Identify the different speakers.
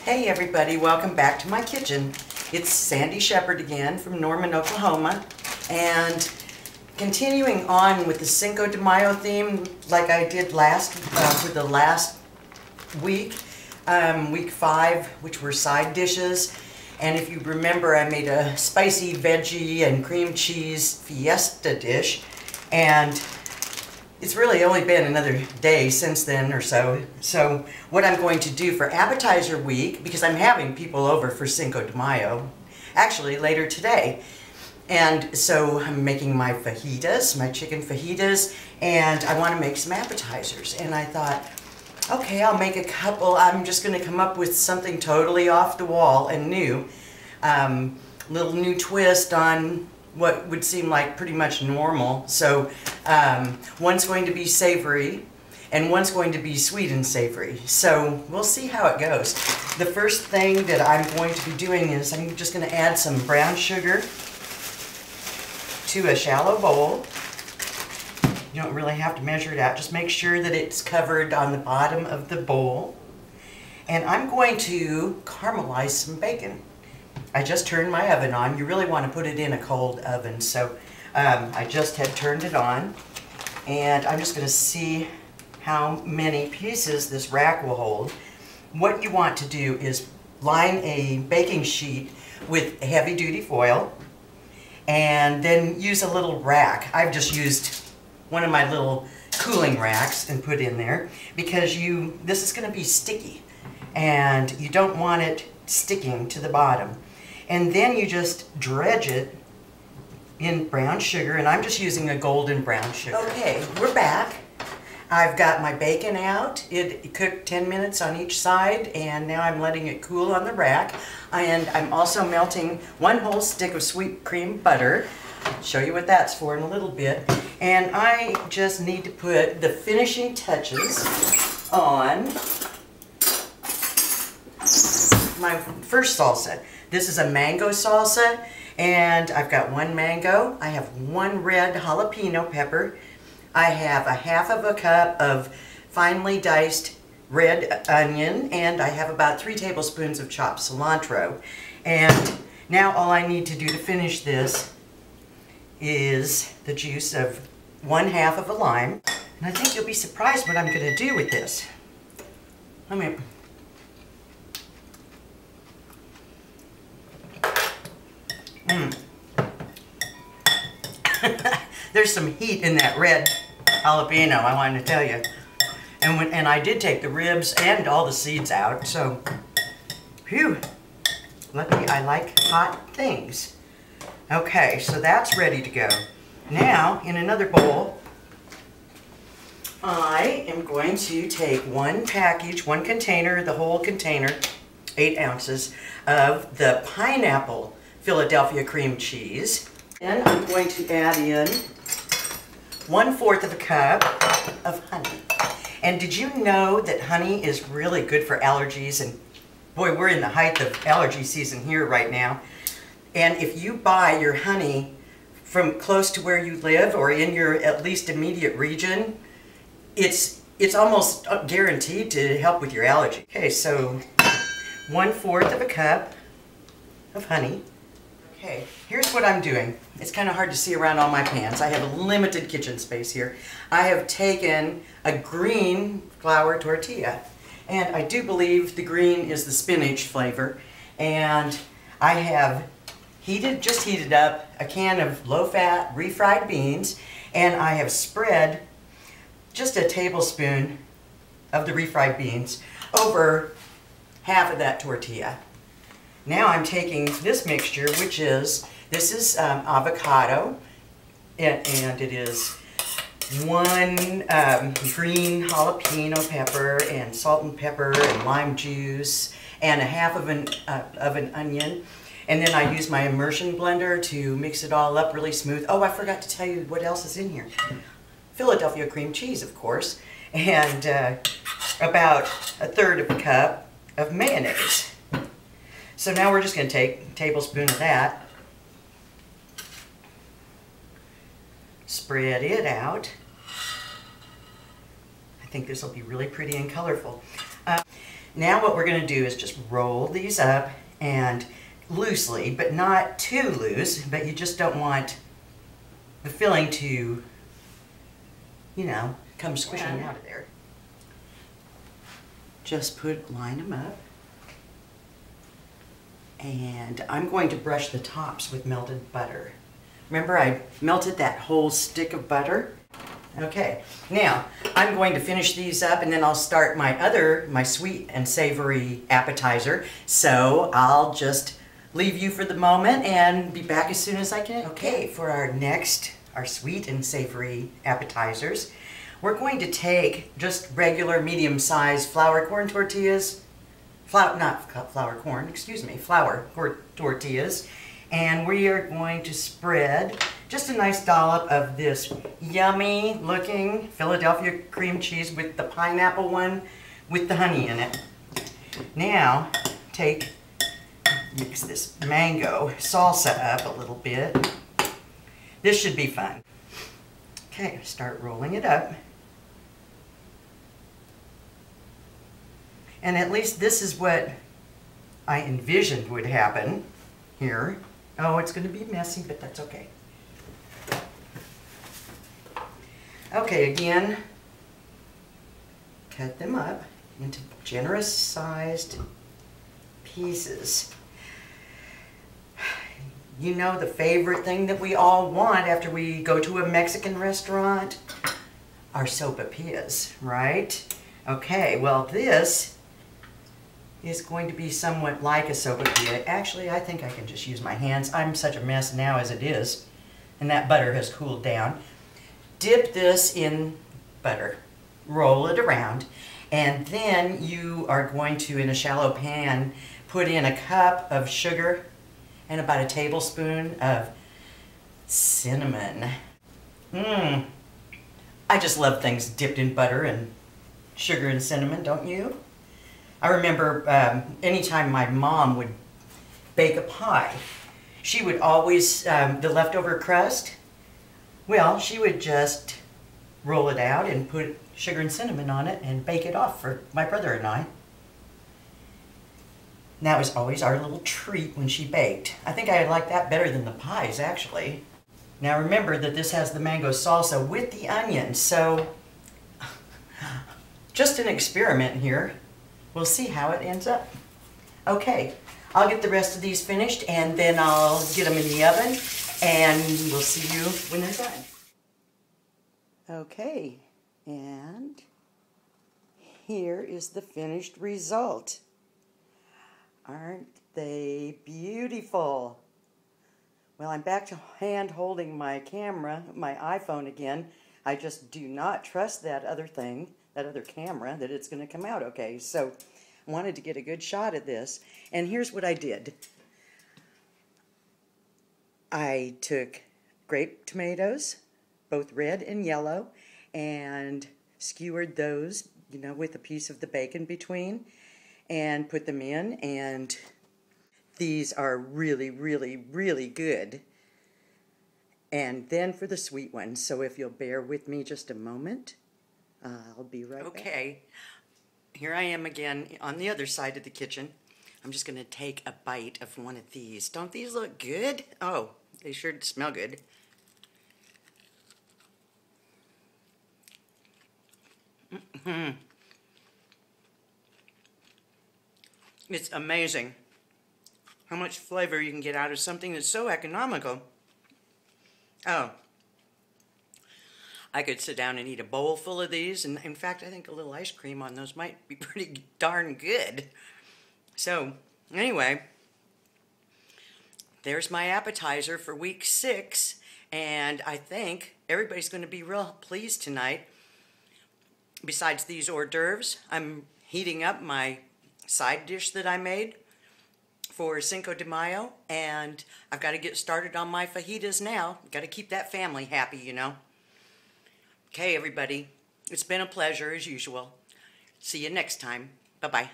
Speaker 1: Hey everybody, welcome back to my kitchen. It's Sandy Shepherd again from Norman, Oklahoma, and continuing on with the Cinco de Mayo theme like I did for the last week, week 5, which were side dishes. And if you remember, I made a spicy veggie and cream cheese fiesta dish, and it's really only been another day since then or so. So what I'm going to do for appetizer week, because I'm having people over for Cinco de Mayo, actually later today. And so I'm making my fajitas, my chicken fajitas, and I want to make some appetizers. And I thought, okay, I'll make a couple. I'm just going to come up with something totally off the wall and new. Little new twist on what would seem like pretty much normal. So one's going to be savory and one's going to be sweet and savory. So we'll see how it goes. The first thing that I'm going to be doing is I'm just going to add some brown sugar to a shallow bowl. You don't really have to measure it out. Just make sure that it's covered on the bottom of the bowl. And I'm going to caramelize some bacon. I just turned my oven on. You really want to put it in a cold oven. So I just had turned it on. And I'm just going to see how many pieces this rack will hold. What you want to do is line a baking sheet with heavy duty foil and then use a little rack. I've just used one of my little cooling racks and put in there because this is going to be sticky and you don't want it sticking to the bottom. And then you just dredge it in brown sugar, and I'm just using a golden brown sugar. Okay, we're back. I've got my bacon out. It cooked 10 minutes on each side, and now I'm letting it cool on the rack. And I'm also melting 1 whole stick of sweet cream butter. I'll show you what that's for in a little bit. And I just need to put the finishing touches on my first salsa. This is a mango salsa, and I've got 1 mango. I have 1 red jalapeno pepper. I have a half of a cup of finely diced red onion, and I have about 3 tablespoons of chopped cilantro. And now all I need to do to finish this is the juice of 1/2 of a lime. And I think you'll be surprised what I'm going to do with this. Let me... There's some heat in that red jalapeno, I wanted to tell you. And I did take the ribs and all the seeds out, so phew. Lucky I like hot things. Okay, so that's ready to go. Now, in another bowl, I am going to take 1 package, 1 container, the whole container, 8 ounces, of the pineapple Philadelphia cream cheese. Then I'm going to add in 1/4 of a cup of honey. And did you know that honey is really good for allergies? And boy, we're in the height of allergy season here right now. And if you buy your honey from close to where you live or in your at least immediate region, it's almost guaranteed to help with your allergy. Okay, so 1/4 of a cup of honey. Okay, here's what I'm doing. It's kind of hard to see around all my pans. I have a limited kitchen space here. I have taken a green flour tortilla, and I do believe the green is the spinach flavor. And I have just heated up a can of low-fat refried beans, and I have spread just a tablespoon of the refried beans over half of that tortilla. Now I'm taking this mixture, this is avocado, and it is 1 green jalapeno pepper and salt and pepper and lime juice and 1/2 of an onion. And then I use my immersion blender to mix it all up really smooth. Oh, I forgot to tell you what else is in here. Philadelphia cream cheese, of course, and about 1/3 of a cup of mayonnaise. So now we're just going to take a tablespoon of that, spread it out. I think this will be really pretty and colorful. Now what we're going to do is just roll these up and loosely, but not too loose, but you just don't want the filling to, you know, come squishing out of there. Just line them up. And I'm going to brush the tops with melted butter. Remember, I melted that whole stick of butter? Okay, now I'm going to finish these up and then I'll start my sweet and savory appetizer. So I'll just leave you for the moment and be back as soon as I can. Okay, for our sweet and savory appetizers, we're going to take just regular medium-sized flour tortillas, flour tortillas, and we are going to spread just a nice dollop of this yummy looking Philadelphia cream cheese with the pineapple one with the honey in it. Now mix this mango salsa up a little bit. This should be fun. Okay, start rolling it up. And at least this is what I envisioned would happen here. Oh, it's going to be messy, but that's okay. Okay, again, cut them up into generous sized pieces. You know the favorite thing that we all want after we go to a Mexican restaurant? Our sopapillas, right? Okay, well this is going to be somewhat like a sopapilla. Actually, I think I can just use my hands. I'm such a mess now as it is, and that butter has cooled down. Dip this in butter, roll it around, and then you are going to, in a shallow pan, put in a cup of sugar and about a tablespoon of cinnamon. I just love things dipped in butter and sugar and cinnamon, don't you? I remember anytime my mom would bake a pie, she would always, the leftover crust, well, she would just roll it out and put sugar and cinnamon on it and bake it off for my brother and I. And that was always our little treat when she baked. I think I like that better than the pies, actually. Now remember that this has the mango salsa with the onions, so just an experiment here. We'll see how it ends up. Okay, I'll get the rest of these finished and then I'll get them in the oven and we'll see you when they're done. Okay, and here is the finished result. Aren't they beautiful? Well, I'm back to hand holding my camera, my iPhone again. I just do not trust that other thing, that other camera, that it's going to come out okay. So I wanted to get a good shot at this. And here's what I did. I took grape tomatoes, both red and yellow, and skewered those, you know, with a piece of the bacon between, and put them in, and these are really, really, really good. And then for the sweet ones, so if you'll bear with me just a moment, I'll be right back. Okay, here I am again on the other side of the kitchen. I'm just going to take a bite of one of these. Don't these look good? Oh, they sure smell good. It's amazing how much flavor you can get out of something that's so economical. Oh, I could sit down and eat a bowl full of these, and in fact, I think a little ice cream on those might be pretty darn good. So, anyway, there's my appetizer for week 6, and I think everybody's going to be real pleased tonight. Besides these hors d'oeuvres, I'm heating up my side dish that I made for Cinco de Mayo, and I've got to get started on my fajitas now. Got to keep that family happy, you know. Okay, everybody, it's been a pleasure as usual. See you next time. Bye-bye.